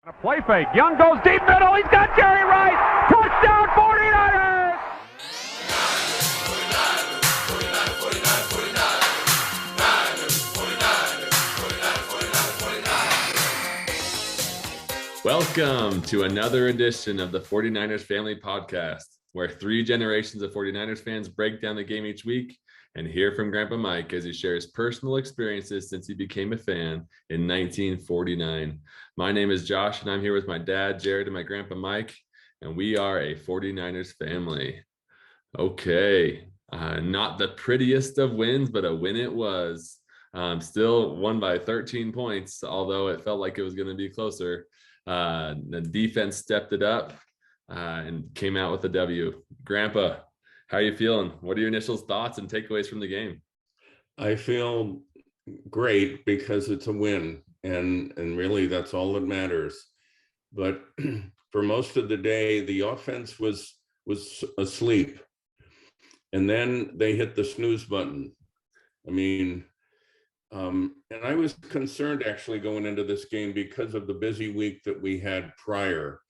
A play fake. Young goes deep middle. He's got Jerry Rice. Touchdown 49ers! Welcome to another edition of the 49ers Family Podcast, where three generations of 49ers fans break down the game each week and hear from Grandpa Mike as he shares personal experiences since he became a fan in 1949. My name is Josh, and I'm here with my dad, Jared, and my Grandpa Mike, and we are a 49ers family. Okay, not the prettiest of wins, but a win it was. Still won by 13 points, although it felt like it was going to be closer. The defense stepped it up and came out with a W. Grandpa, how are you feeling? What are your initial thoughts and takeaways from the game? I feel great because it's a win, and really that's all that matters. But for most of the day, the offense was asleep, and then they hit the snooze button. I mean, and I was concerned actually going into this game because of the busy week that we had prior.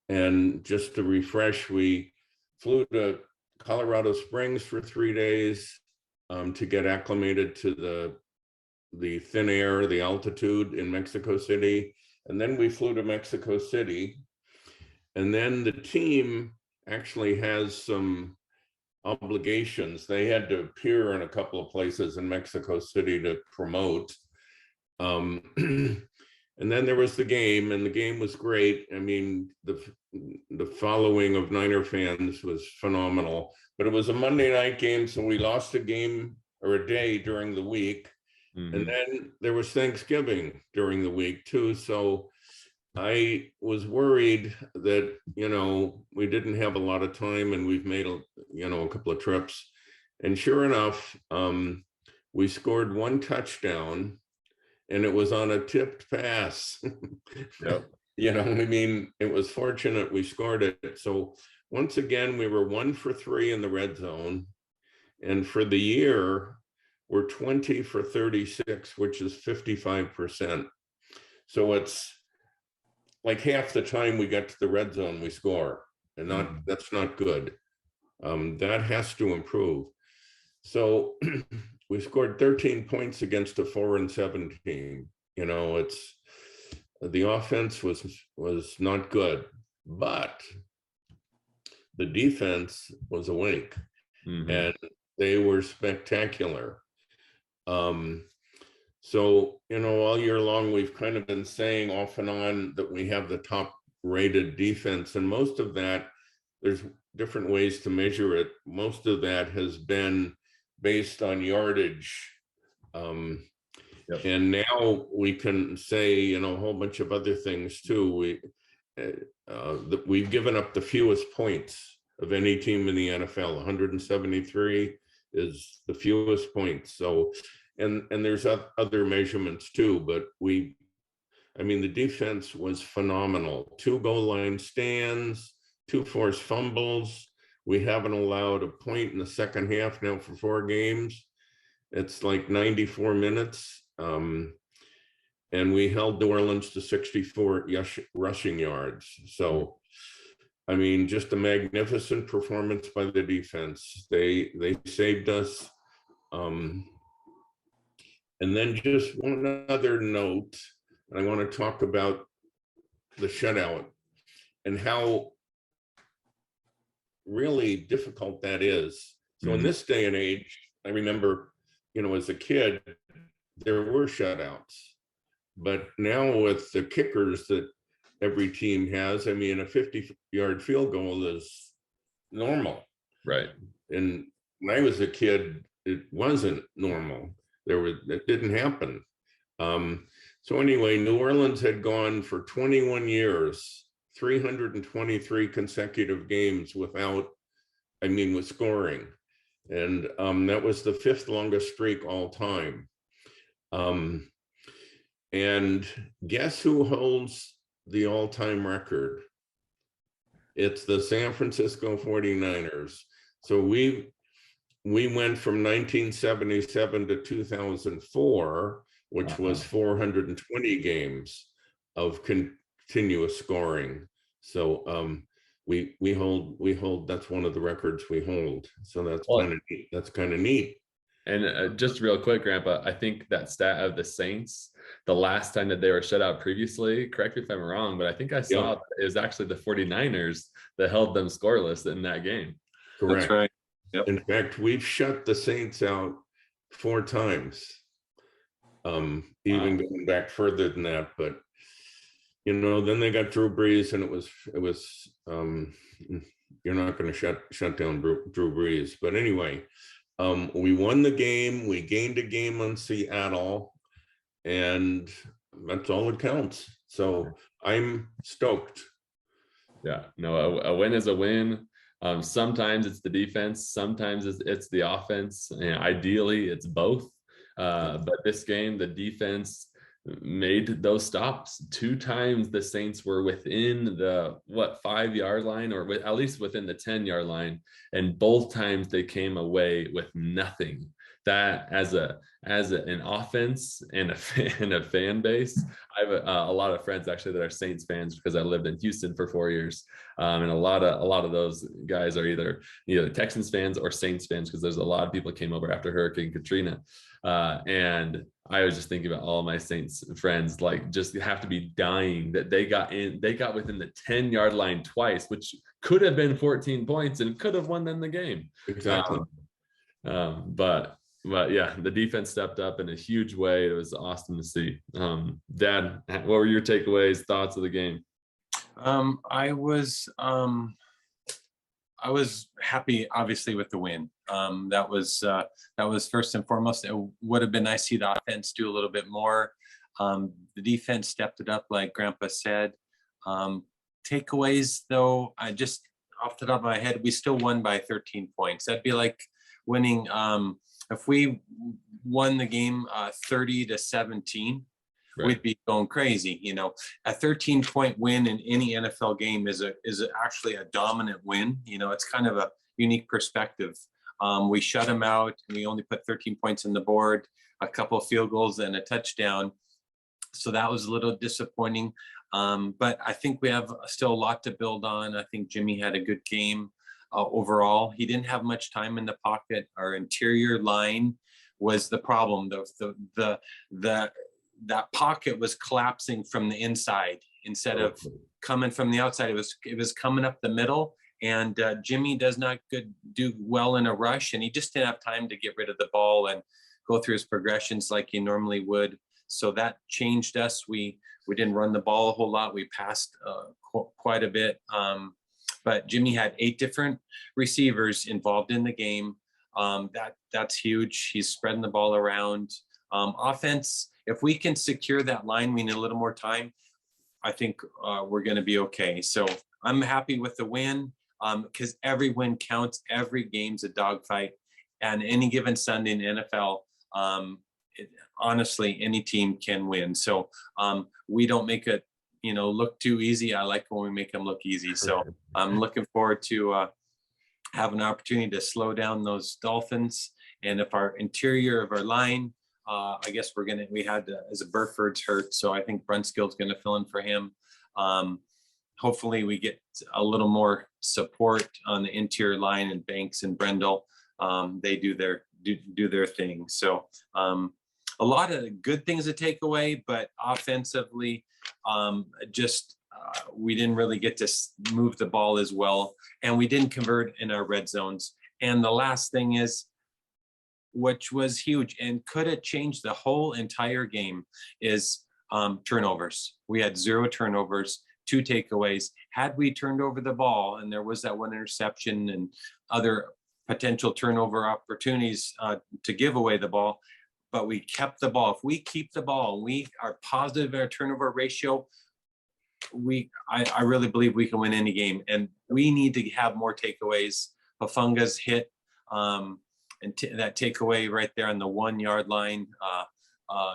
And just to refresh, we flew to Colorado Springs for 3 days to get acclimated to the thin air, the altitude in Mexico City. And then we flew to Mexico City. And then the team actually has some obligations. They had to appear in a couple of places in Mexico City to promote. And then there was the game, and the game was great. I mean, the following of Niner fans was phenomenal, but it was a Monday night game, so we lost a game or a day during the week. Mm-hmm. And then there was Thanksgiving during the week too. So I was worried that, we didn't have a lot of time, and we've made a couple of trips. And sure enough, we scored one touchdown, and it was on a tipped pass. Yep. It was fortunate we scored it. So once again, we were 1 for 3 in the red zone. And for the year, we're 20 for 36, which is 55%. So it's like half the time we get to the red zone, we score. And that's not good. That has to improve. So we scored 13 points against a 4-7 team. It's the offense was not good, but the defense was awake, and they were spectacular. So, all year long, we've kind of been saying off and on that we have the top rated defense, and most of that, there's different ways to measure it. Most of that has been based on yardage. Yep. And now we can say, a whole bunch of other things too. We've given up the fewest points of any team in the NFL. 173 is the fewest points. So, and there's other measurements too, but the defense was phenomenal. 2 goal line stands, 2 forced fumbles. We haven't allowed a point in the second half now for 4 games. It's like 94 minutes. And we held New Orleans to 64 rushing yards. So, just a magnificent performance by the defense. They saved us. And then just one other note, I want to talk about the shutout and how really difficult that is. So in this day and age, I remember, as a kid, there were shutouts, but now with the kickers that every team has, a 50-yard field goal is normal. Right. And when I was a kid, it wasn't normal. It didn't happen. So anyway, New Orleans had gone for 21 years, 323 consecutive games with scoring. And that was the 5th longest streak all time. And guess who holds the all-time record? It's the San Francisco 49ers. So we went from 1977 to 2004, which was 420 games of continuous scoring. So we hold that's one of the records we hold. So that's kind of neat. That's kind of neat. And just real quick, Grandpa, I think that stat of the Saints, the last time that they were shut out previously, correct me if I'm wrong, but I think I saw it was actually the 49ers that held them scoreless in that game. Correct. That's right. Yep. In fact, we've shut the Saints out 4 times. Even going back further than that, but then they got Drew Brees, and it was you're not going to shut down Drew Brees. But anyway, we won the game. We gained a game on Seattle, and that's all that counts. So I'm stoked. Yeah, no, a win is a win. Sometimes it's the defense, sometimes it's the offense. Ideally, it's both. But this game, the defense made those stops. 2 times the Saints were within the 5-yard line, or at least within the 10-yard line, and both times they came away with nothing. That as an offense and a fan base, I have a lot of friends actually that are Saints fans because I lived in Houston for 4 years, and a lot of those guys are either Texans fans or Saints fans, because there's a lot of people came over after Hurricane Katrina, and I was just thinking about all my Saints friends, like, just have to be dying that they got within the 10-yard line twice, which could have been 14 points and could have won them the game. Exactly. But yeah, the defense stepped up in a huge way. It was awesome to see. Dad, what were your takeaways, thoughts of the game? I was happy, obviously, with the win. That was first and foremost. It would have been nice to see the offense do a little bit more. The defense stepped it up, like Grandpa said. Takeaways, though, I just, off the top of my head, we still won by 13 points. That'd be like winning. If we won the game 30-17, right, we'd be going crazy. A 13-point win in any NFL game is actually a dominant win. It's kind of a unique perspective. We shut them out, and we only put 13 points on the board, a couple of field goals and a touchdown. So that was a little disappointing. But I think we have still a lot to build on. I think Jimmy had a good game. Overall, he didn't have much time in the pocket. Our interior line was the problem. That pocket was collapsing from the inside instead of coming from the outside. It was coming up the middle, and Jimmy does not do well in a rush, and he just didn't have time to get rid of the ball and go through his progressions like he normally would. So that changed us. We didn't run the ball a whole lot. We passed quite a bit. But Jimmy had 8 different receivers involved in the game. That's huge. He's spreading the ball around. Offense, if we can secure that line, we need a little more time, I think we're going to be okay. So I'm happy with the win, because every win counts. Every game's a dogfight. And any given Sunday in the NFL, honestly, any team can win. So we don't make it look too easy. I like when we make them look easy. So I'm looking forward to having an opportunity to slow down those Dolphins. And if our interior of our line, I guess we had as a Burford's hurt, so I think Brunskill's going to fill in for him. Hopefully we get a little more support on the interior line, and Banks and Brendel. They do their thing. So a lot of good things to take away, but offensively, we didn't really get to move the ball as well, and we didn't convert in our red zones. And the last thing is, which was huge and could have changed the whole entire game, is turnovers. We had 0 turnovers, 2 takeaways. Had we turned over the ball, and there was that 1 interception and other potential turnover opportunities to give away the ball, but we kept the ball. If we keep the ball, we are positive in our turnover ratio, I really believe we can win any game. And we need to have more takeaways. Hafunga's hit and that takeaway right there on the 1-yard line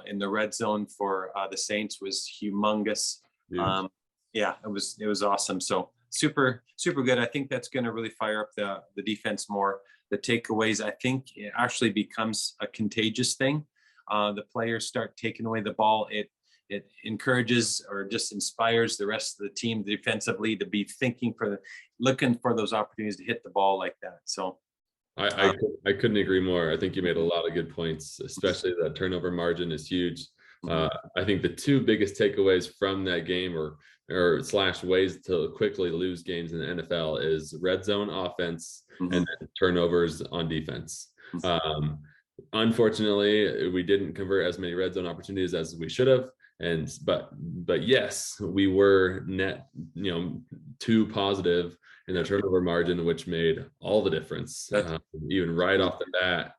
in the red zone for the Saints was humongous. Yeah, it was awesome. So super good. I think that's going to really fire up the defense more. The takeaways, I think it actually becomes a contagious thing. The players start taking away the ball. It it encourages or just inspires the rest of the team defensively to be looking for those opportunities to hit the ball like that. So I couldn't agree more. I think you made a lot of good points, especially that turnover margin is huge. I think the two biggest takeaways from that game or / ways to quickly lose games in the NFL is red zone offense and then turnovers on defense. Unfortunately, we didn't convert as many red zone opportunities as we should have. But yes, we were net, too positive in the turnover margin, which made all the difference. Even right off the bat,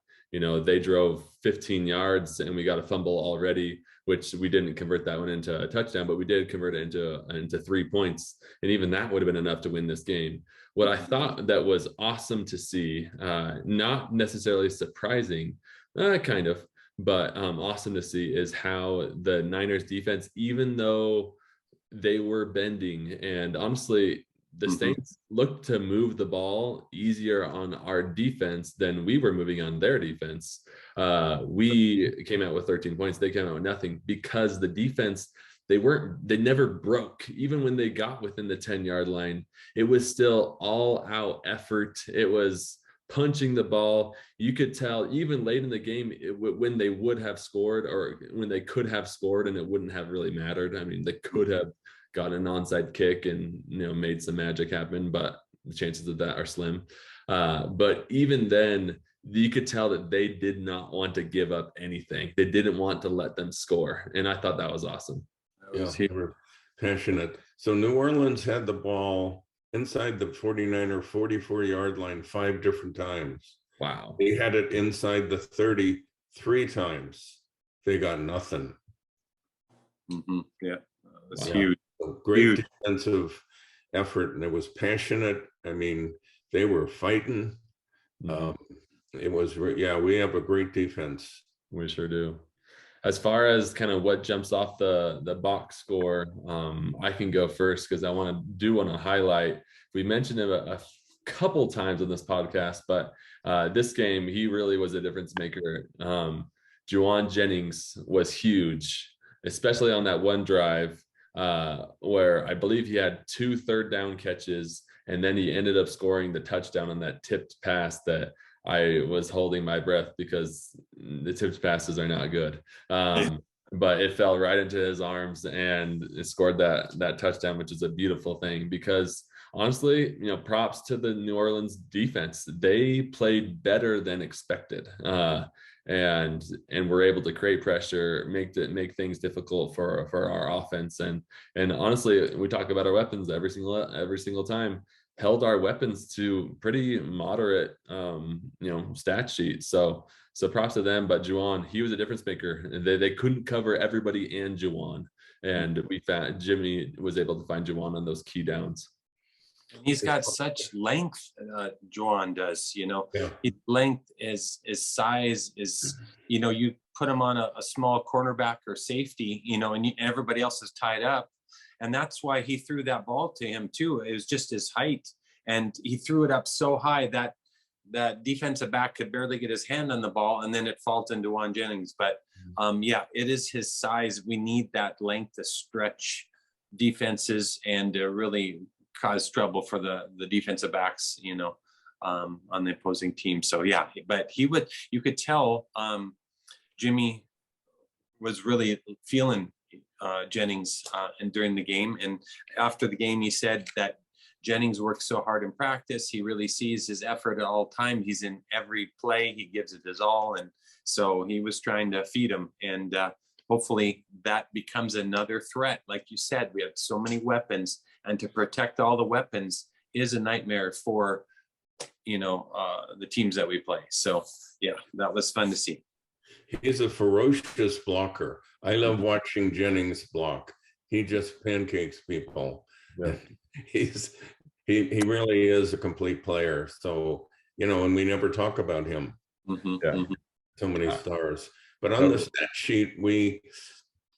they drove 15 yards and we got a fumble already, which we didn't convert that one into a touchdown, but we did convert it into 3 points. And even that would have been enough to win this game. What I thought that was awesome to see, not necessarily surprising, kind of, but awesome to see is how the Niners defense, even though they were bending, and honestly, the Saints looked to move the ball easier on our defense than we were moving on their defense. We came out with 13 points. They came out with nothing because the defense, they never broke. Even when they got within the 10-yard line, it was still all out effort. It was punching the ball. You could tell even late in the game when they would have scored or when they could have scored and it wouldn't have really mattered. I mean, they could have got an onside kick and made some magic happen, but the chances of that are slim. But even then, you could tell that they did not want to give up anything. They didn't want to let them score, and I thought that was awesome. They were passionate. So New Orleans had the ball inside the 49er 44-yard line 5 different times. Wow. They had it inside the 30 3 times. They got nothing. Yeah, that's huge. Great defensive effort, and it was passionate. I mean, they were fighting. It was, we have a great defense. We sure do. As far as kind of what jumps off the box score, I can go first because I want to highlight. We mentioned him a couple times on this podcast, but this game, he really was a difference maker. Juwan Jennings was huge, especially on that one drive. Where I believe he had 2 third-down catches, and then he ended up scoring the touchdown on that tipped pass that I was holding my breath because the tipped passes are not good. But it fell right into his arms and it scored that touchdown, which is a beautiful thing because honestly, props to the New Orleans defense. They played better than expected. And we're able to create pressure, make things difficult for our offense. And honestly, we talk about our weapons every single time. Held our weapons to pretty moderate, stat sheet. So props to them. But Juwan, he was a difference maker. They couldn't cover everybody and Juwan, and Jimmy was able to find Juwan on those key downs. He's got such length, Juwan does, His length is size is, you put him on a small cornerback or safety, and everybody else is tied up. And that's why he threw that ball to him too. It was just his height. And he threw it up so high that defensive back could barely get his hand on the ball. And then it falls into Juwan Jennings. But it is his size. We need that length to stretch defenses and to really cause trouble for the defensive backs, on the opposing team. So but you could tell Jimmy was really feeling Jennings and during the game. And after the game, he said that Jennings works so hard in practice. He really sees his effort at all times. He's in every play. He gives it his all. And so he was trying to feed him. And hopefully that becomes another threat. Like you said, we have so many weapons, and to protect all the weapons is a nightmare for, the teams that we play. So that was fun to see. He's a ferocious blocker. I love watching Jennings block. He just pancakes people. Yeah. He really is a complete player. So, and we never talk about him. So many stars. But on the stat sheet, we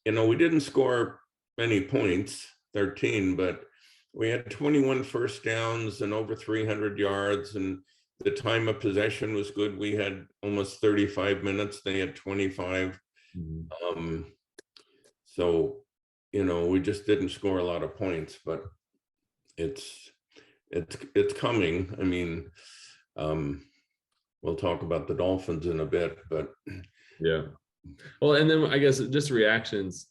didn't score many points, 13, but we had 21 first downs and over 300 yards, and the time of possession was good. We had almost 35 minutes. They had 25. So we just didn't score a lot of points, but it's coming. I mean, we'll talk about the Dolphins in a bit, but yeah. Well, and then I guess just reactions.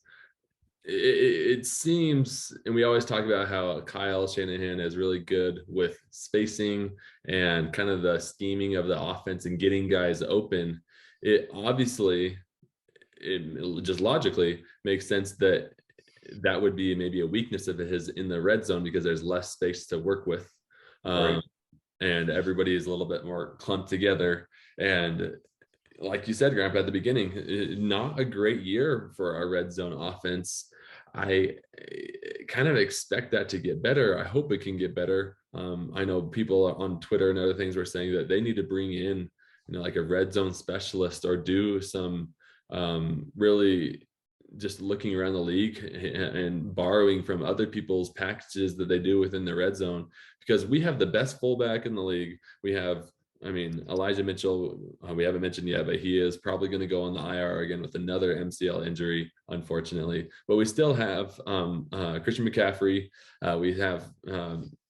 It seems, and we always talk about how Kyle Shanahan is really good with spacing and kind of the scheming of the offense and getting guys open. It obviously, it just logically makes sense that that would be maybe a weakness of his in the red zone because there's less space to work with. Right. And everybody is a little bit more clumped together. And like you said, Grandpa, at the beginning, not a great year for our red zone offense. I kind of expect that to get better. I hope it can get better. I know people on Twitter and other things were saying that they need to bring in, like a red zone specialist or do some really just looking around the league and borrowing from other people's packages that they do within the red zone, because we have the best fullback in the league. We have, Elijah Mitchell, we haven't mentioned yet, but he is probably going to go on the IR again with another MCL injury, unfortunately. But we still have Christian McCaffrey. We have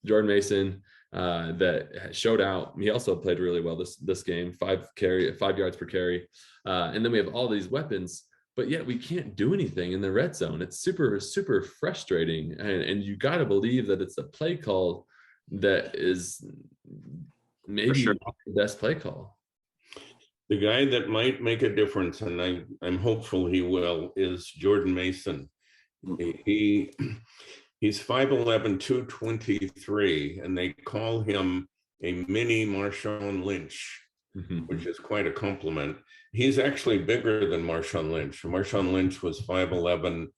Jordan Mason that showed out. He also played really well this game, 5 yards per carry. And then we have all these weapons, but yet we can't do anything in the red zone. It's super, super frustrating. And you got to believe that it's a play call that is maybe sure. the best play call. The guy that might make a difference, and I'm hopeful he will, is Jordan Mason. He's 5'11", 223, and they call him a mini Marshawn Lynch, which is quite a compliment. He's actually bigger than Marshawn Lynch. Marshawn Lynch was 5'11",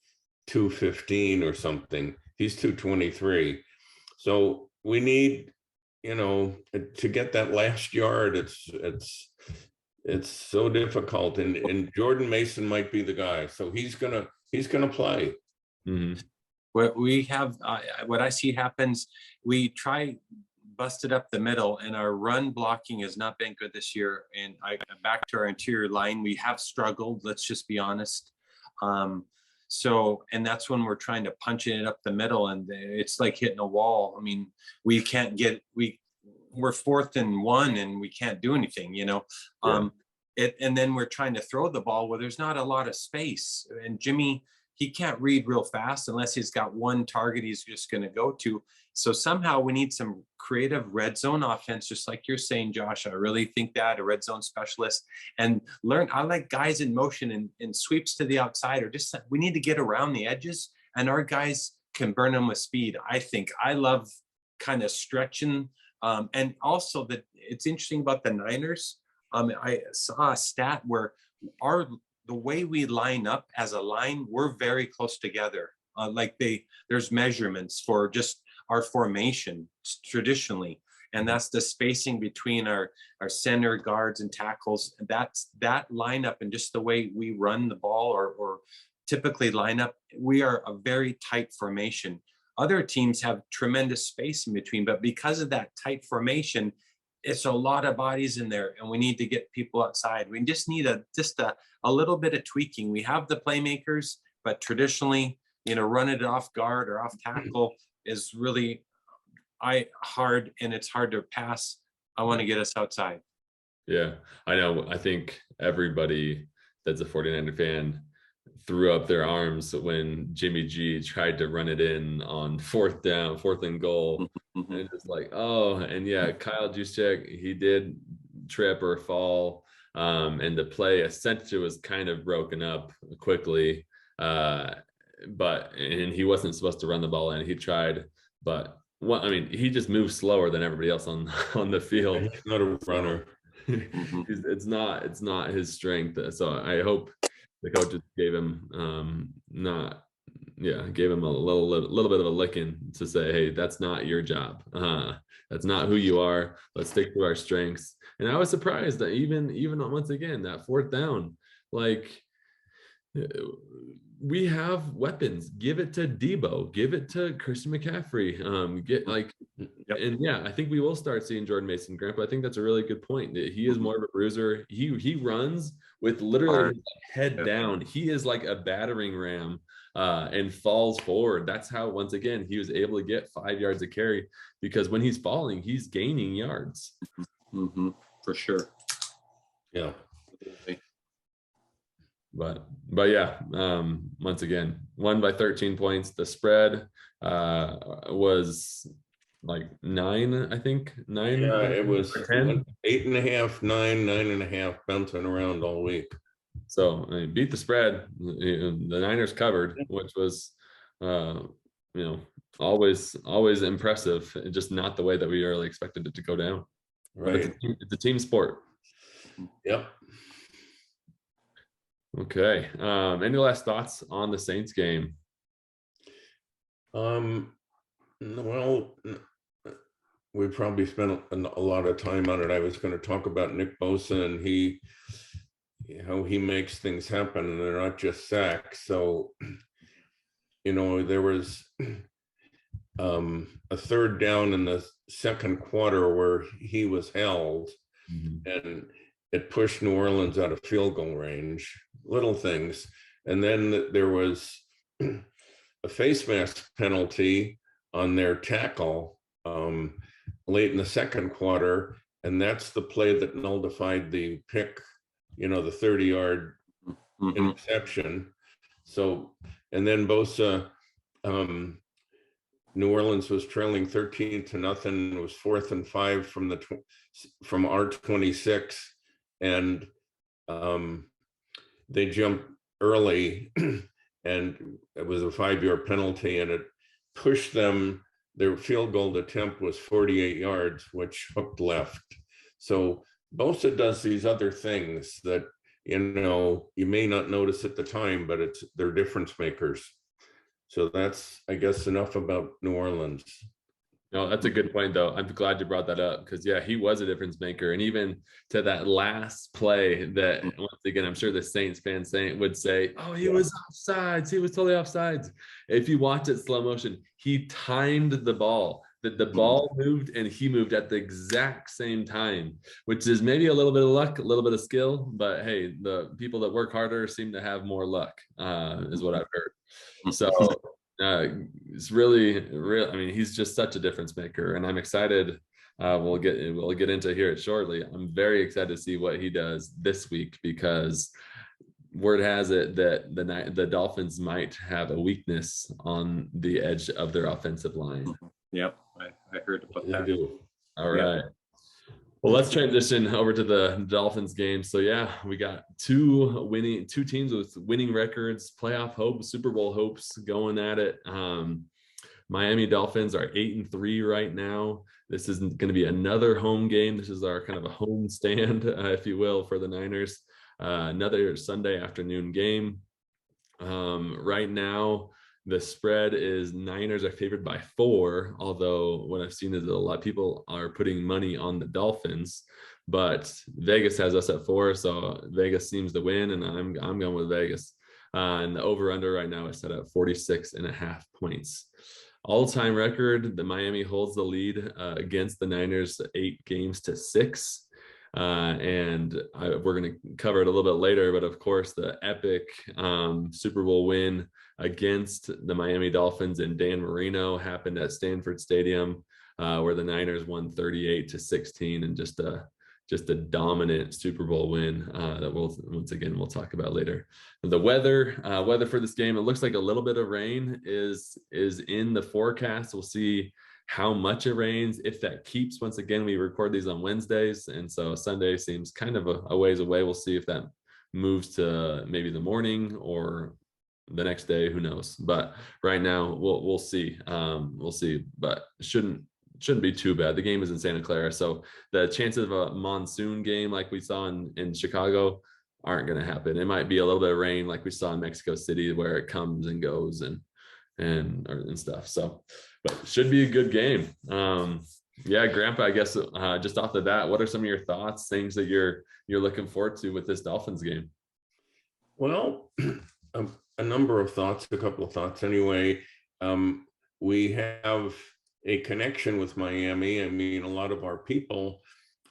215 or something. He's 223. So we need, to get that last yard. It's so difficult, and Jordan Mason might be the guy. So he's gonna play. Mm-hmm. What we have, what I see happens, we try busted up the middle, and our run blocking has not been good this year. And back to our interior line, we have struggled. Let's just be honest. So, and that's when we're trying to punch it up the middle, and it's like hitting a wall. I mean, we can't get, we're 4th and 1 and we can't do anything, Yeah. And then we're trying to throw the ball where there's not a lot of space. And Jimmy, he can't read real fast unless he's got one target he's just going to go to. So somehow we need some creative red zone offense, just like you're saying, Josh. I really think that a red zone specialist and learn. I like guys in motion and sweeps to the outside, or just we need to get around the edges, and our guys can burn them with speed. I think I love kind of stretching. And also that it's interesting about the Niners. I saw a stat where the way we line up as a line, we're very close together. There's measurements for just our formation traditionally, and that's the spacing between our center, guards, and tackles. That's that lineup, and just the way we run the ball or typically line up, we are a very tight formation. Other teams have tremendous space in between, but because of that tight formation, it's a lot of bodies in there, and we need to get people outside. We just need a little bit of tweaking. We have the playmakers, but traditionally, running it off guard or off tackle is really hard, and it's hard to pass. I want to get us outside. Yeah, I know. I think everybody that's a 49er fan threw up their arms when Jimmy G tried to run it in on 4th and goal. And it's just like, oh, and yeah, Kyle Juszczyk, he did trip or fall. And the play essentially was kind of broken up quickly. And he wasn't supposed to run the ball in. He tried, but he just moves slower than everybody else on the field. He's not a runner. It's not his strength. So I hope the coaches gave him gave him a little bit of a licking to say, hey, that's not your job. That's not who you are. Let's stick to our strengths. And I was surprised that even once again, that 4th down, we have weapons. Give it to Debo. Give it to Christian McCaffrey. And yeah, I think we will start seeing Jordan Mason. Grandpa, I think that's a really good point. He is more of a bruiser. He runs with literally his head down. He is like a battering ram and falls forward. That's how, once again, he was able to get 5 yards of carry, because when he's falling, he's gaining yards. Mm-hmm. For sure. Yeah. But yeah, once again, won by 13 points. The spread was like 9, I think. 9. Yeah, it was 10. 8.5, 9, 9.5, bouncing around all week. So I mean, beat the spread. The Niners covered, which was, always impressive. Just not the way that we really expected it to go down. Right. But it's a team sport. Yep. Okay. Any last thoughts on the Saints game? Well, we probably spent a lot of time on it. I was going to talk about Nick Bosa and how he makes things happen, and they're not just sacks. So, there was a third down in the second quarter where he was held, and it pushed New Orleans out of field goal range. Little things. And then there was a face mask penalty on their tackle late in the second quarter, and that's the play that nullified the pick, the 30-yard interception. So, and then Bosa, New Orleans was trailing 13-0. It was 4th and 5 from our 26, and they jumped early, and it was a 5-yard penalty, and it pushed them. Their field goal attempt was 48 yards, which hooked left. So Bosa does these other things that, you may not notice at the time, but they're difference makers. So that's, I guess, enough about New Orleans. No, that's a good point, though. I'm glad you brought that up, because, yeah, he was a difference maker. And even to that last play that, once again, I'm sure the Saints fans would say, oh, he was offsides. He was totally offsides. If you watch it slow motion, he timed the ball. The ball moved and he moved at the exact same time, which is maybe a little bit of luck, a little bit of skill. But, hey, the people that work harder seem to have more luck, is what I've heard. So it's really, I mean, he's just such a difference maker, and I'm excited. We'll get into here shortly. I'm very excited to see what he does this week, because word has it that the Dolphins might have a weakness on the edge of their offensive line. Yep, I heard about that. They do. All right. Well, let's transition over to the Dolphins game. So, yeah, we got two teams with winning records, playoff hopes, Super Bowl hopes going at it. Miami Dolphins are 8-3 right now. This is going to be another home game. This is our kind of a home stand, if you will, for the Niners. Another Sunday afternoon game. Right now, the spread is Niners are favored by 4, although what I've seen is a lot of people are putting money on the Dolphins, but Vegas has us at 4, so Vegas seems to win, and I'm going with Vegas. And the over-under right now is set at 46.5 points. All-time record, the Miami holds the lead against the Niners 8-6. And we're going to cover it a little bit later, but of course the epic Super Bowl win against the Miami Dolphins and Dan Marino happened at Stanford Stadium, where the Niners won 38-16, and just a dominant Super Bowl win that we'll talk about later. The weather for this game, it looks like a little bit of rain is in the forecast. We'll see how much it rains, if that keeps. Once again, we record these on Wednesdays, and so Sunday seems kind of a ways away. We'll see if that moves to maybe the morning or the next day, who knows. But right now we'll see. We'll see, but shouldn't be too bad. The game is in Santa Clara, so the chances of a monsoon game like we saw in Chicago aren't going to happen. It might be a little bit of rain like we saw in Mexico City, where it comes and goes and stuff. So, but should be a good game. Yeah, Grandpa, I guess just off the bat, what are some of your thoughts, things that you're looking forward to with this Dolphins game? Well, a number of thoughts, a couple of thoughts anyway. We have a connection with Miami. I mean, a lot of our people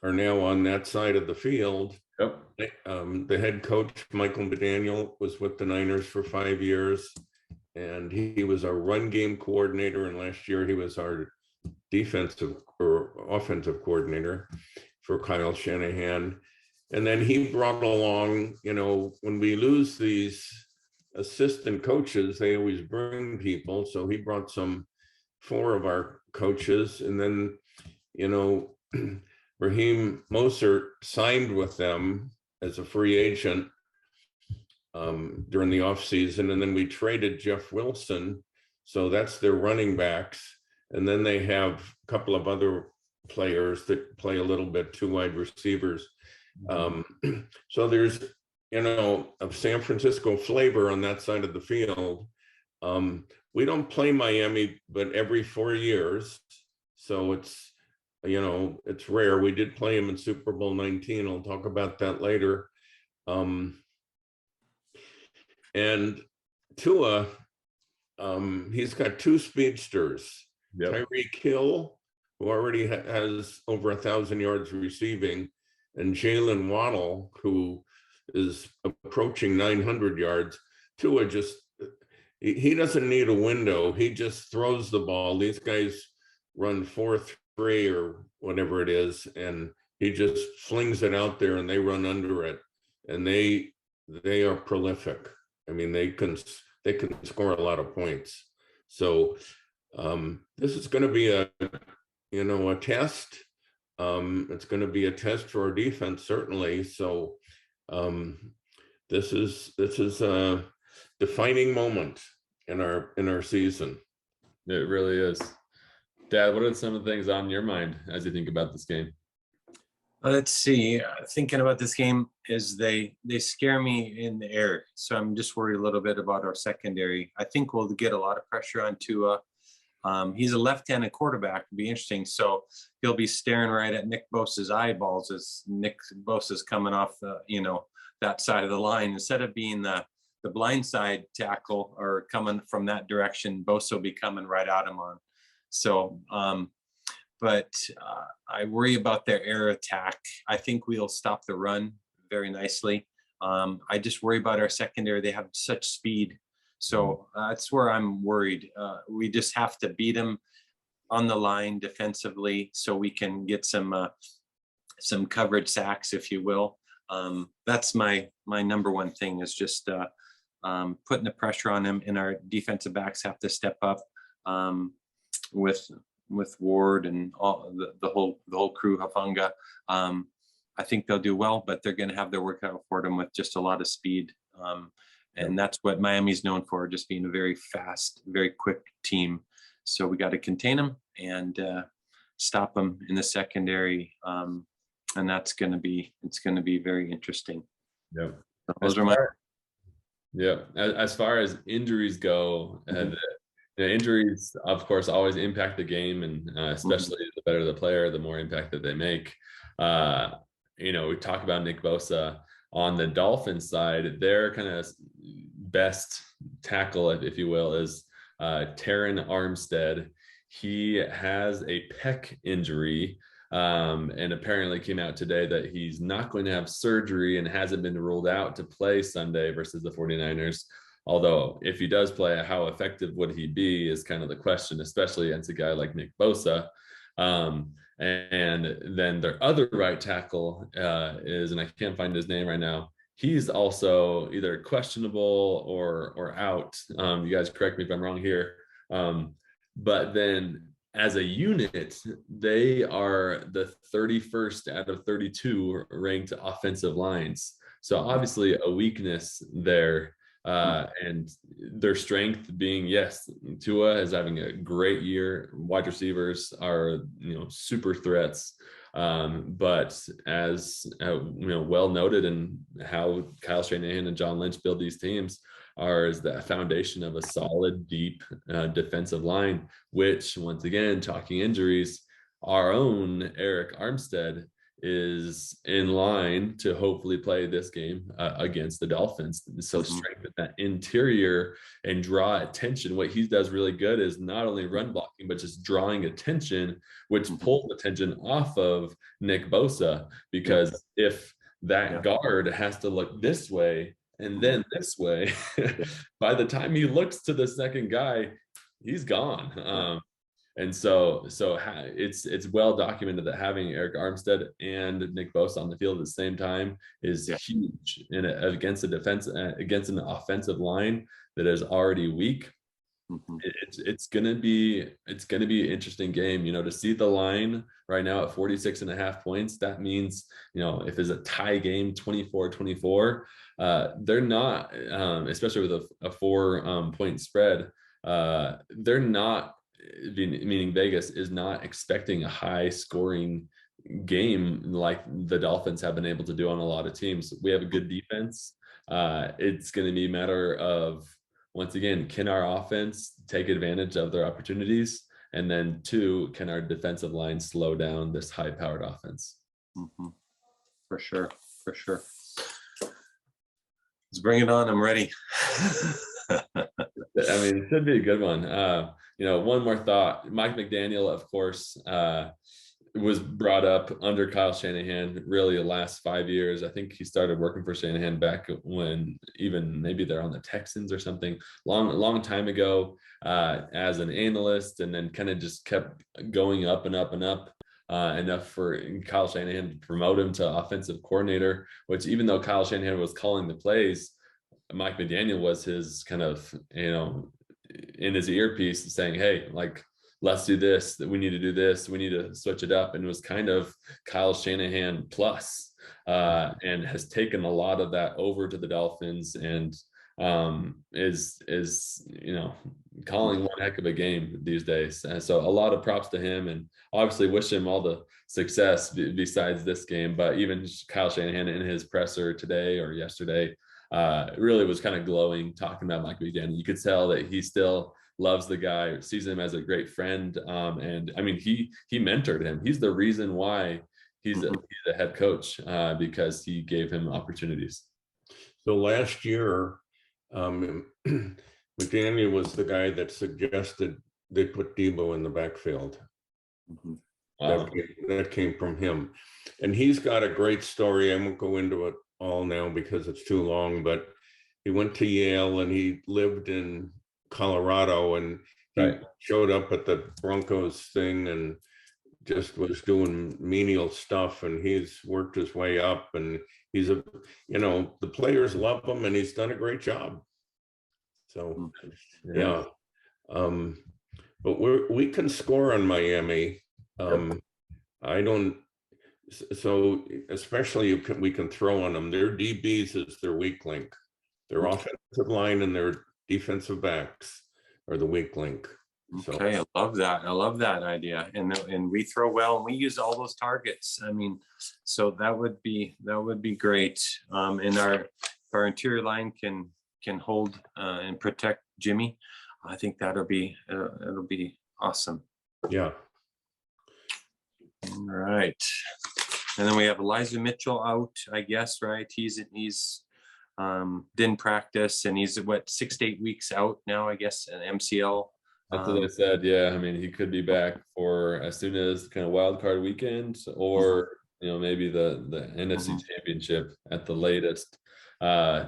are now on that side of the field. Yep. The head coach, Michael McDaniel, was with the Niners for 5 years. and he was our run game coordinator. And last year he was our defensive or offensive coordinator for Kyle Shanahan. And then he brought along, when we lose these assistant coaches, they always bring people. So he brought 4 of our coaches. And then, Raheem Mostert signed with them as a free agent during the offseason. And then we traded Jeff Wilson. So that's their running backs. And then they have a couple of other players that play a little bit, 2 wide receivers. So there's, a San Francisco flavor on that side of the field. We don't play Miami, but every 4 years. So it's, it's rare. We did play him in Super Bowl 19. I'll talk about that later. And Tua, he's got 2 speedsters. Yep. Tyreek Hill, who already has over 1,000 yards receiving, and Jalen Waddle, who is approaching 900 yards. Tua he doesn't need a window. He just throws the ball. These guys run 4-3 or whatever it is, and he just flings it out there and they run under it. And they are prolific. I mean, they can score a lot of points. So this is going to be a test. It's going to be a test for our defense, certainly. So this is a defining moment in our season. It really is. Dad, what are some of the things on your mind as you think about this game? Let's see. Thinking about this game is they scare me in the air. So I'm just worried a little bit about our secondary. I think we'll get a lot of pressure on Tua. He's a left-handed quarterback. It'll be interesting. So he'll be staring right at Nick Bosa's eyeballs as Nick Bosa's coming off that side of the line. Instead of being the blind side tackle or coming from that direction, Bosa will be coming right at him on. So, but I worry about their air attack. I think we'll stop the run very nicely. I just worry about our secondary. They have such speed. So that's where I'm worried. We just have to beat them on the line defensively so we can get some coverage sacks, if you will. That's my number one thing is just putting the pressure on them, and our defensive backs have to step up with Ward and all the whole crew, Hufanga. I think they'll do well, but they're going to have their work out for them with just a lot of speed. And that's what Miami's known for, just being a very fast, very quick team. So we got to contain them and stop them in the secondary. And it's going to be very interesting. Yeah. Those are my. Yeah. As far as injuries go, the injuries, of course, always impact the game, and especially the better the player, the more impact that they make. We talk about Nick Bosa. On the Dolphins side, their kind of best tackle, if you will, is Terran Armstead. He has a pec injury, and apparently came out today that he's not going to have surgery and hasn't been ruled out to play Sunday versus the 49ers. Although if he does play, how effective would he be is kind of the question, especially against a guy like Nick Bosa. And then their other right tackle is, and I can't find his name right now, he's also either questionable or out. You guys correct me if I'm wrong here. But then as a unit, they are the 31st out of 32 ranked offensive lines. So obviously a weakness there. And their strength being, yes, Tua is having a great year. Wide receivers are, super threats. But as well noted in how Kyle Shanahan and John Lynch build these teams is the foundation of a solid, deep defensive line, which, once again, talking injuries, our own Eric Armstead is in line to hopefully play this game against the Dolphins. So strengthen that interior and draw attention. What he does really good is not only run blocking, but just drawing attention, which pulls attention off of Nick Bosa, because if that guard has to look this way And then this way, by the time he looks to the second guy, he's gone. And so it's well documented that having Eric Armstead and Nick Bosa on the field at the same time is huge against an offensive line that is already weak. It's gonna be an interesting game, to see the line right now at 46.5 points. That means, if it's a tie game, 24-24, they're not, especially with a 4 point spread, they're not, meaning Vegas is not expecting a high scoring game like the Dolphins have been able to do on a lot of teams. We have a good defense. It's going to be a matter of, once again, can our offense take advantage of their opportunities? And then 2, can our defensive line slow down this high powered offense? For sure. Let's bring it on. I'm ready. It should be a good one. One more thought. Mike McDaniel, of course, was brought up under Kyle Shanahan really the last 5 years. I think he started working for Shanahan back when even maybe they're on the Texans or something long time ago, as an analyst, and then kind of just kept going up and up and up, enough for Kyle Shanahan to promote him to offensive coordinator, which, even though Kyle Shanahan was calling the plays, Mike McDaniel was his kind of, in his earpiece saying, hey, let's do this, we need to do this, we need to switch it up. And it was kind of Kyle Shanahan plus, and has taken a lot of that over to the Dolphins, and is calling one heck of a game these days. And so a lot of props to him, and obviously wish him all the success besides this game. But even Kyle Shanahan in his presser today or yesterday, really was kind of glowing, talking about Mike McDaniel. You could tell that he still loves the guy, sees him as a great friend. And he mentored him. He's the reason why he's a head coach, because he gave him opportunities. So last year, McDaniel was the guy that suggested they put Debo in the backfield. Wow. That came from him. And he's got a great story. I won't go into it all now because it's too long, but he went to Yale and he lived in Colorado, and he showed up at the Broncos thing and just was doing menial stuff, and he's worked his way up, and he's the players love him, and he's done a great job. So but we can score on Miami. So especially we can throw on them. Their DBs is their weak link. Their offensive line and their defensive backs are the weak link. So. Okay, I love that idea. And we throw well, and we use all those targets. So that would be great. And our interior line can hold and protect Jimmy. I think it'll be awesome. Yeah. All right. And then we have Elijah Mitchell out, I guess, right? He's didn't practice, and he's 6 to 8 weeks out now, I guess, an MCL. That's what I said. Yeah. He could be back for as soon as kind of wild card weekend, or, maybe the NFC Championship at the latest.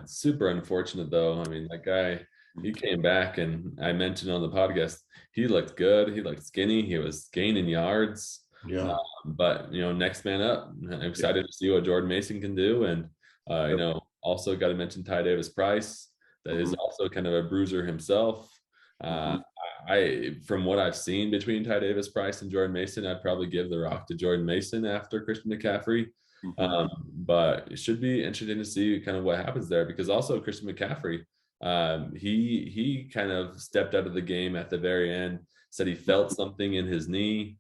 Super unfortunate though. That guy, he came back, and I mentioned on the podcast, he looked good. He looked skinny. He was gaining yards. Yeah. But next man up. I'm excited to see what Jordan Mason can do, and also got to mention Ty Davis Price, that is also kind of a bruiser himself. From what I've seen between Ty Davis Price and Jordan Mason, I'd probably give the rock to Jordan Mason after Christian McCaffrey. But it should be interesting to see kind of what happens there, because also Christian McCaffrey, he kind of stepped out of the game at the very end, said he felt something in his knee.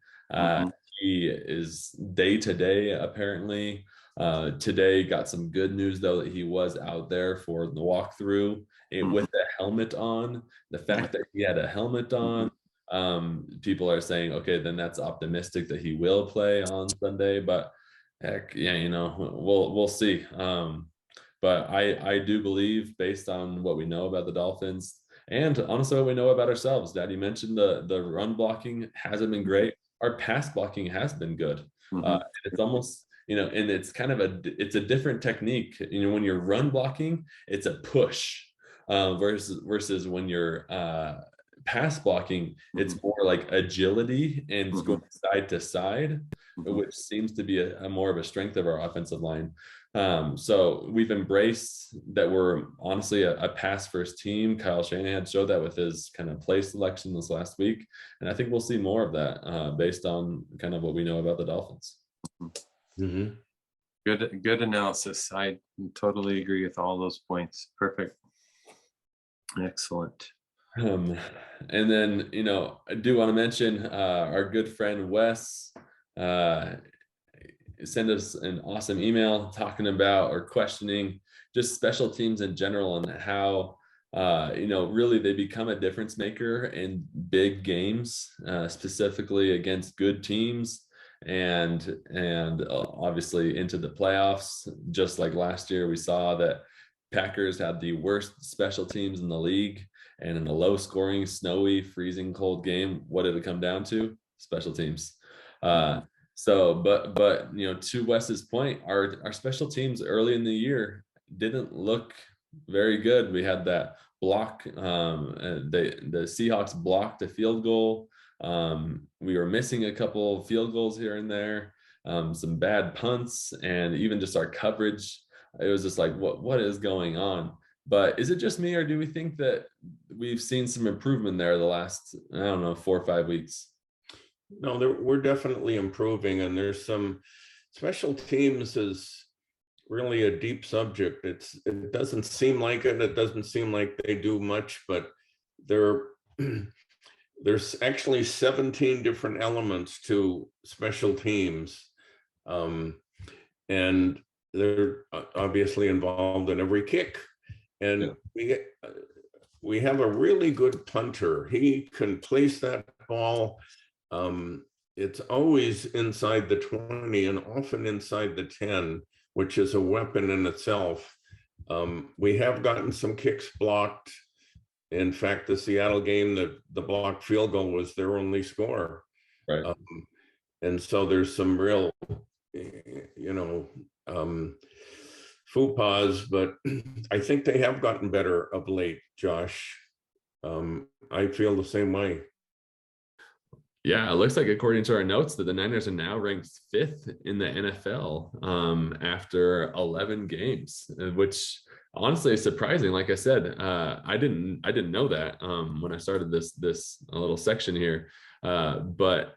He is day to day apparently. Today got some good news though, that he was out there for the walkthrough with the helmet on. The fact that he had a helmet on, people are saying, okay, then that's optimistic that he will play on Sunday. But heck, we'll see. But I do believe, based on what we know about the Dolphins, and honestly what we know about ourselves, Dad, you mentioned the run blocking hasn't been great. Our pass blocking has been good. and it's kind of it's a different technique. When you're run blocking, it's a push, versus when you're pass blocking, it's more like agility and going side to side, which seems to be a more of a strength of our offensive line. So we've embraced that we're honestly a pass first team. Kyle Shanahan showed that with his kind of play selection this last week. And I think we'll see more of that based on kind of what we know about the Dolphins. Mm-hmm. Good analysis. I totally agree with all those points. Perfect. Excellent. And then, I do want to mention our good friend Wes send us an awesome email talking about or questioning just special teams in general and how really they become a difference maker in big games, specifically against good teams and obviously into the playoffs. Just like last year, we saw that Packers had the worst special teams in the league, and in a low scoring, snowy, freezing cold game, what did it come down to? Special teams. So, but to Wes's point, our special teams early in the year didn't look very good. We had that block. The Seahawks blocked a field goal. We were missing a couple field goals here and there. Some bad punts, and even just our coverage. It was just like, what is going on? But is it just me, or do we think that we've seen some improvement there the last, 4 or 5 weeks? No, we're definitely improving, and there's some special teams is really a deep subject. It doesn't seem like it. It doesn't seem like they do much, but there's actually 17 different elements to special teams, and they're obviously involved in every kick. And we have a really good punter. He can place that ball. It's always inside the 20 and often inside the 10, which is a weapon in itself. We have gotten some kicks blocked. In fact, the Seattle game, the blocked field goal was their only score. Right. And so there's some real, faux pas, but I think they have gotten better of late, Josh. I feel the same way. Yeah, it looks like according to our notes that the Niners are now ranked 5th in the NFL after 11 games, which honestly is surprising. Like I said, I didn't know that when I started this little section here, but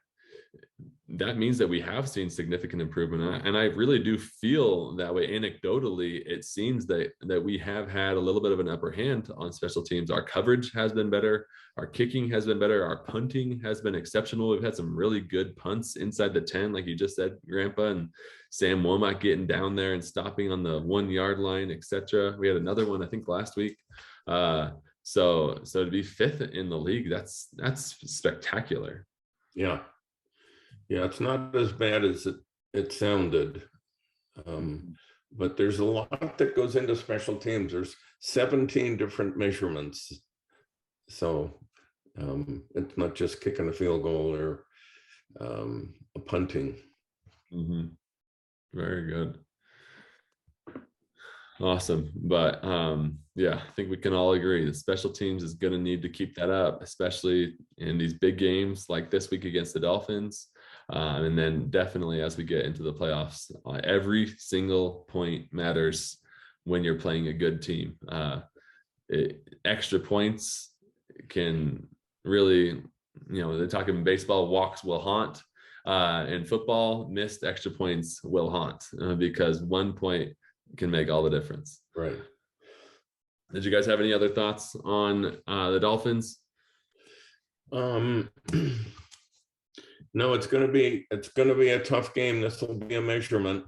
that means that we have seen significant improvement. And I really do feel that way. Anecdotally, it seems that we have had a little bit of an upper hand on special teams. Our coverage has been better. Our kicking has been better. Our punting has been exceptional. We've had some really good punts inside the 10, like you just said, Grandpa, and Sam Womack getting down there and stopping on the 1 yard line, etc. We had another one, I think, last week. So to be 5th in the league, that's spectacular. Yeah, it's not as bad as it sounded, but there's a lot that goes into special teams. There's 17 different measurements, so it's not just kicking a field goal or a punting. Mm-hmm. Very good. Awesome. But I think we can all agree that special teams is going to need to keep that up, especially in these big games like this week against the Dolphins. And then definitely as we get into the playoffs, every single point matters when you're playing a good team. Extra points can really, they're talking baseball, walks will haunt. In football, missed extra points will haunt because 1 point can make all the difference. Right. Did you guys have any other thoughts on the Dolphins? No, it's going to be a tough game. This will be a measurement.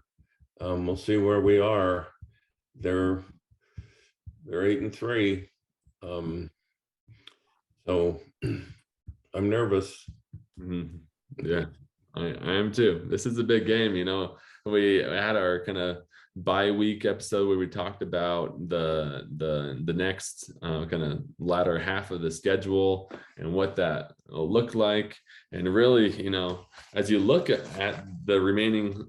We'll see where we are. They're 8-3. So I'm nervous. Mm-hmm. Yeah, I am too. This is a big game. We had our kind of bye week episode where we talked about the next kind of latter half of the schedule and what that will look like. And really, as you look at the remaining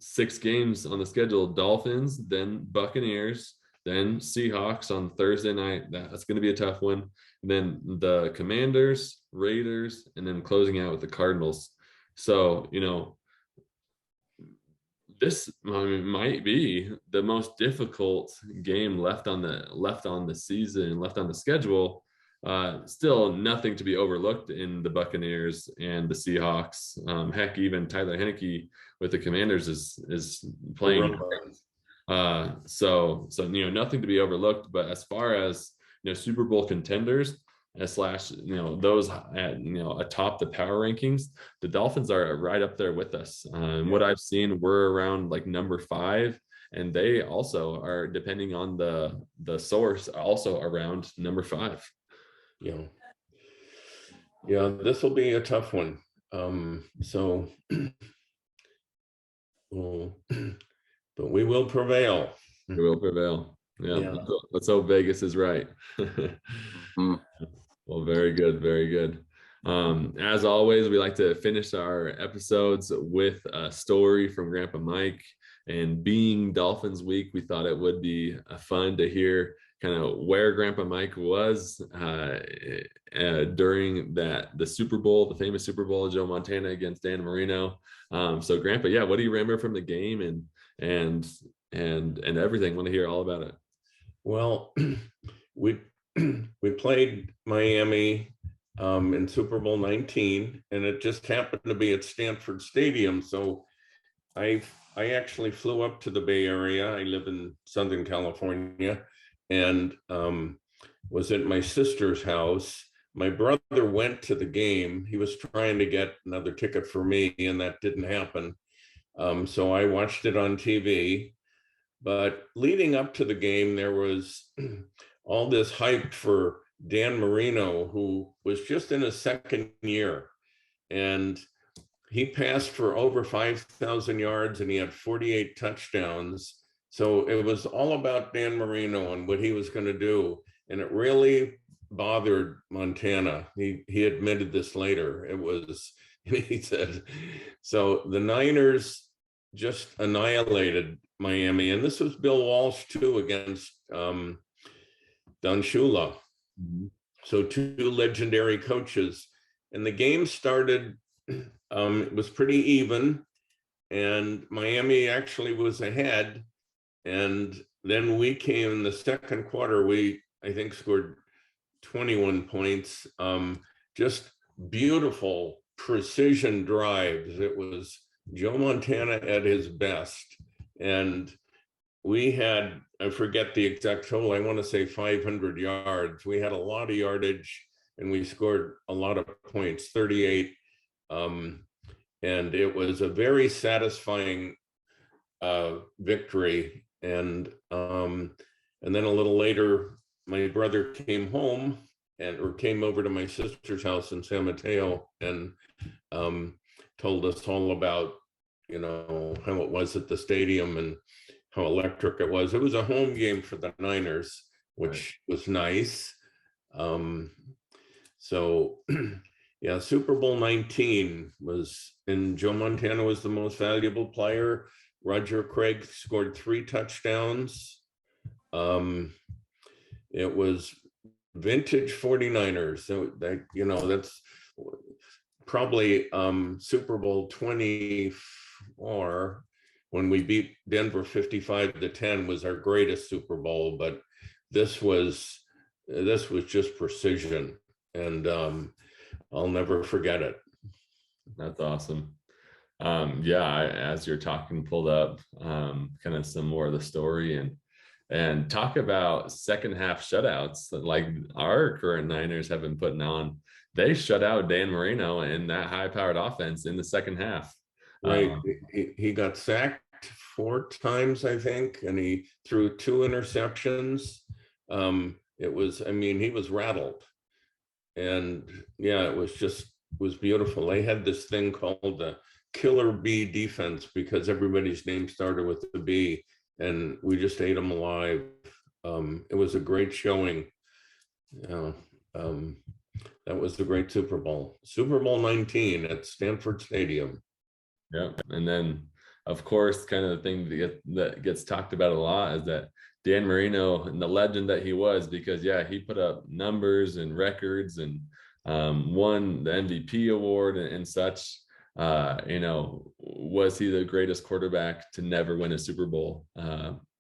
6 games on the schedule: Dolphins, then Buccaneers, then Seahawks on Thursday night. That's going to be a tough one. And then the Commanders, Raiders, and then closing out with the Cardinals. So, this might be the most difficult game left on the season, left on the schedule. Still nothing to be overlooked in the Buccaneers and the Seahawks. Heck, even Tyler Heineke with the Commanders is playing. So nothing to be overlooked. But as far as Super Bowl contenders, slash those at atop the power rankings, the Dolphins are right up there with us. What I've seen, we're around like number 5, and they also are, depending on the source, also around number 5. Yeah, this will be a tough one. But we will prevail. We will prevail. Yeah. Let's hope Vegas is right. Well, very good. Very good. As always, we like to finish our episodes with a story from Grandpa Mike. And being Dolphins week, we thought it would be fun to hear kind of where Grandpa Mike was during the Super Bowl, the famous Super Bowl of Joe Montana against Dan Marino. So Grandpa, what do you remember from the game and everything? Want to hear all about it. Well, we played Miami in Super Bowl 19, and it just happened to be at Stanford Stadium. So I actually flew up to the Bay Area. I live in Southern California, and was at my sister's house. My brother went to the game. He was trying to get another ticket for me, and that didn't happen. So I watched it on TV. But leading up to the game, there was all this hype for Dan Marino, who was just in his second year. And he passed for over 5,000 yards, and he had 48 touchdowns. So it was all about Dan Marino and what he was going to do. And it really bothered Montana. He admitted this later. It was, he said, so the Niners just annihilated Miami. And this was Bill Walsh too, against Don Shula. So 2 legendary coaches. And the game started, it was pretty even, and Miami actually was ahead. And then we came in the second quarter, I think scored 21 points, just beautiful precision drives. It was Joe Montana at his best. And we had, I forget the exact total, I want to say 500 yards. We had a lot of yardage, and we scored a lot of points, 38. And it was a very satisfying victory. And then a little later, my brother came home or came over to my sister's house in San Mateo, and told us all about, how it was at the stadium and how electric it was. It was a home game for the Niners, which was nice. So yeah, Super Bowl 19 was, and Joe Montana was the most valuable player. Roger Craig scored 3 touchdowns. It was vintage 49ers. So that's probably Super Bowl 24, when we beat Denver 55-10, was our greatest Super Bowl. But this was just precision, and I'll never forget it. That's awesome. As you're talking, pulled up kind of some more of the story and talk about second half shutouts that like our current Niners have been putting on. They shut out Dan Marino and that high powered offense in the second half. Right. He got sacked 4 times, I think, and he threw 2 interceptions. He was rattled. And yeah, it was beautiful. They had this thing called the Killer Bee defense, because everybody's name started with the B, and we just ate them alive. It was a great showing. That was the great Super Bowl. Super Bowl 19 at Stanford Stadium. Yeah. And then of course, kind of the thing that gets talked about a lot is that Dan Marino and the legend that he was, because he put up numbers and records and won the MVP award and such. Was he the greatest quarterback to never win a Super Bowl?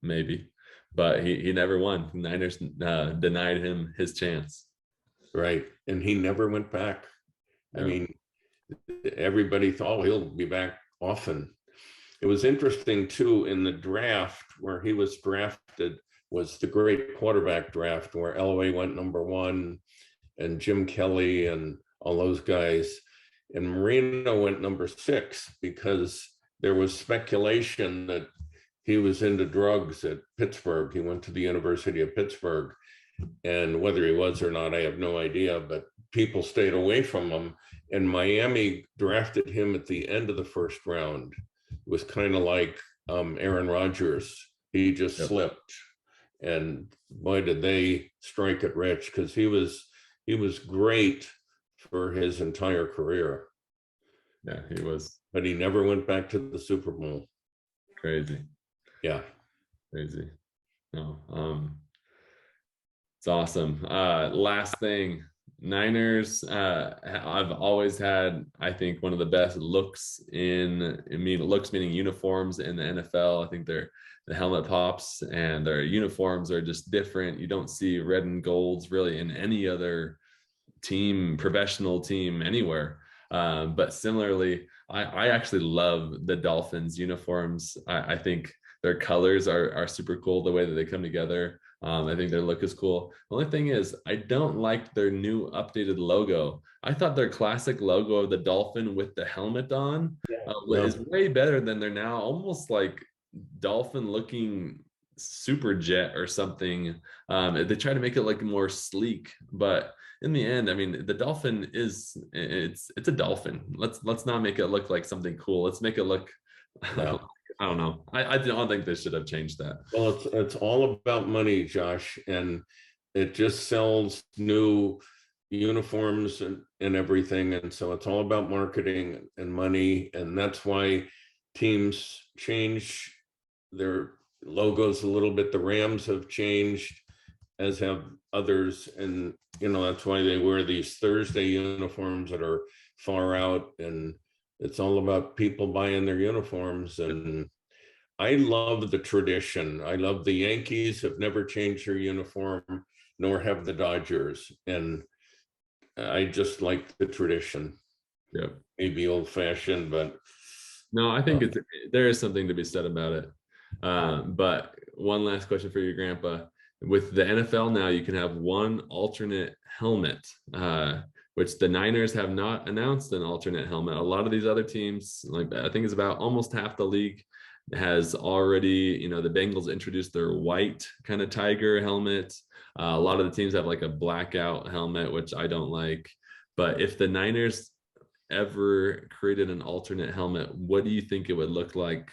Maybe, but he never won. Niners denied him his chance. Right. And he never went back. I mean, everybody thought he'll be back often. It was interesting too, in the draft where he was drafted was the great quarterback draft where Elway went number 1 and Jim Kelly and all those guys. And Marino went number 6 because there was speculation that he was into drugs at Pittsburgh. He went to the University of Pittsburgh. And whether he was or not, I have no idea, but people stayed away from him. And Miami drafted him at the end of the first round. It was kind of like Aaron Rodgers. He just slipped. And boy, did they strike it rich, because he was great for his entire career. Yeah, he was. But he never went back to the Super Bowl. Crazy. Yeah. Crazy. No. It's awesome. Last thing, Niners. I've always had, I think, one of the best looks looks meaning uniforms in the NFL. I think the helmet pops and their uniforms are just different. You don't see red and golds really in any other team, professional team anywhere. But similarly, I actually love the Dolphins uniforms. I think their colors are super cool, the way that they come together. I think their look is cool. The only thing is, I don't like their new updated logo. I thought their classic logo of the Dolphin with the helmet on is way better than their now almost like Dolphin looking super jet or something. They try to make it like more sleek, but in the end, I mean, the Dolphin it's a dolphin. Let's not make it look like something cool. Let's make it look I don't know. I don't think they should have changed that. Well, it's all about money, Josh, and it just sells new uniforms and everything. And so it's all about marketing and money. And that's why teams change their logos a little bit. The Rams have changed, as have others. And, that's why they wear these Thursday uniforms that are far out. And it's all about people buying their uniforms. And I love the tradition. I love the Yankees have never changed their uniform, nor have the Dodgers. And I just like the tradition. Yeah. Maybe old fashioned, but. No, I think there is something to be said about it. But one last question for you, Grandpa. With the NFL now, you can have one alternate helmet, which the Niners have not announced an alternate helmet. A lot of these other teams, like I think it's about almost half the league, has already, the Bengals introduced their white kind of tiger helmet. A lot of the teams have like a blackout helmet, which I don't like. But if the Niners ever created an alternate helmet, what do you think it would look like?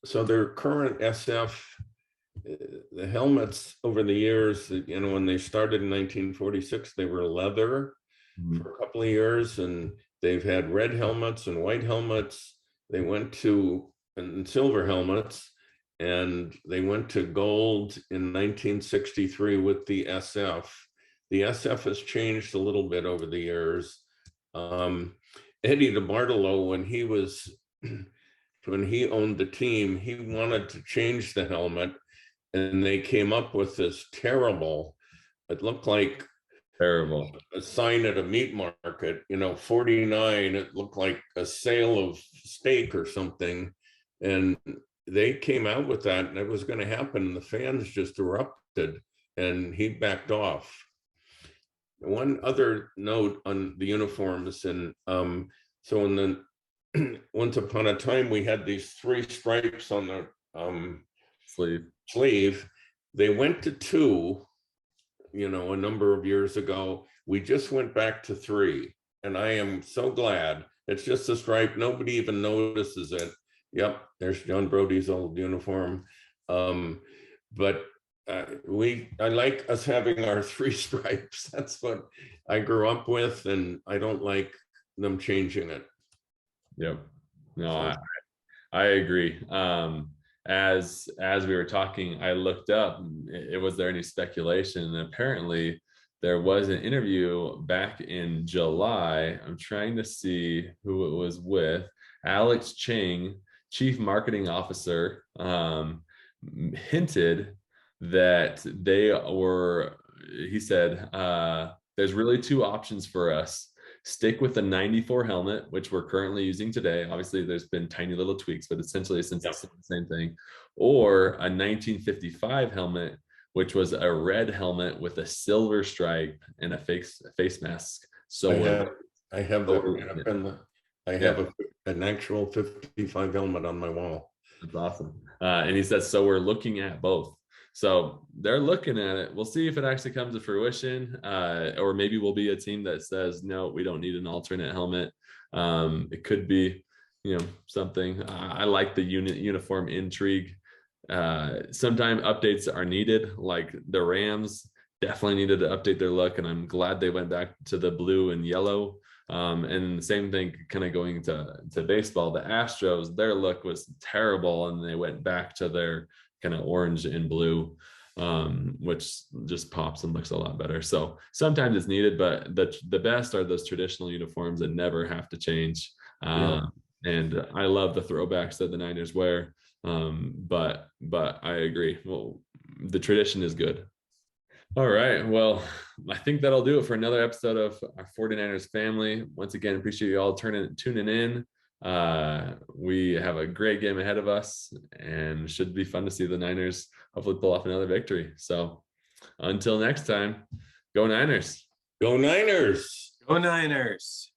So their current SF, the helmets over the years, when they started in 1946, they were leather for a couple of years, and they've had red helmets and white helmets. They went to and silver helmets, and they went to gold in 1963 with the SF. The SF has changed a little bit over the years. Eddie DeBartolo, when he owned the team, he wanted to change the helmet, and they came up with this it looked like a sign at a meat market, 49, it looked like a sale of steak or something. And they came out with that, and it was going to happen. And the fans just erupted, and he backed off. One other note on the uniforms, and so in the once upon a time, we had these 3 stripes on the sleeve. They went to 2, a number of years ago. We just went back to 3, and I am so glad. It's just a stripe. Nobody even notices it. Yep, there's John Brody's old uniform. But I like us having our 3 stripes. That's what I grew up with, and I don't like them changing it. Yep. No, I agree. As we were talking, I looked up, was there any speculation? And apparently there was an interview back in July. I'm trying to see who it was with. Alex Chang, Chief Marketing Officer, hinted that he said, there's really two options for us. Stick with the 94 helmet, which we're currently using today. Obviously, there's been tiny little tweaks, but essentially it's the same thing. Or a 1955 helmet, which was a red helmet with a silver stripe and a face mask. So I have an actual 55 helmet on my wall. That's awesome. And he says, so we're looking at both. So they're looking at it. We'll see if it actually comes to fruition, or maybe we'll be a team that says, no, we don't need an alternate helmet. It could be, something. I like the uniform intrigue. Sometimes updates are needed, like the Rams definitely needed to update their look, and I'm glad they went back to the blue and yellow. And the same thing kind of going to baseball. The Astros, their look was terrible, and they went back to their kind of orange and blue, which just pops and looks a lot better. So sometimes it's needed, but the best are those traditional uniforms that never have to change. And I love the throwbacks that the Niners wear. But I agree. Well, the tradition is good. All right. Well, I think that'll do it for another episode of our 49ers family. Once again, appreciate you all tuning in. We have a great game ahead of us, and should be fun to see the Niners hopefully pull off another victory. So until next time, go Niners. Go Niners. Go Niners.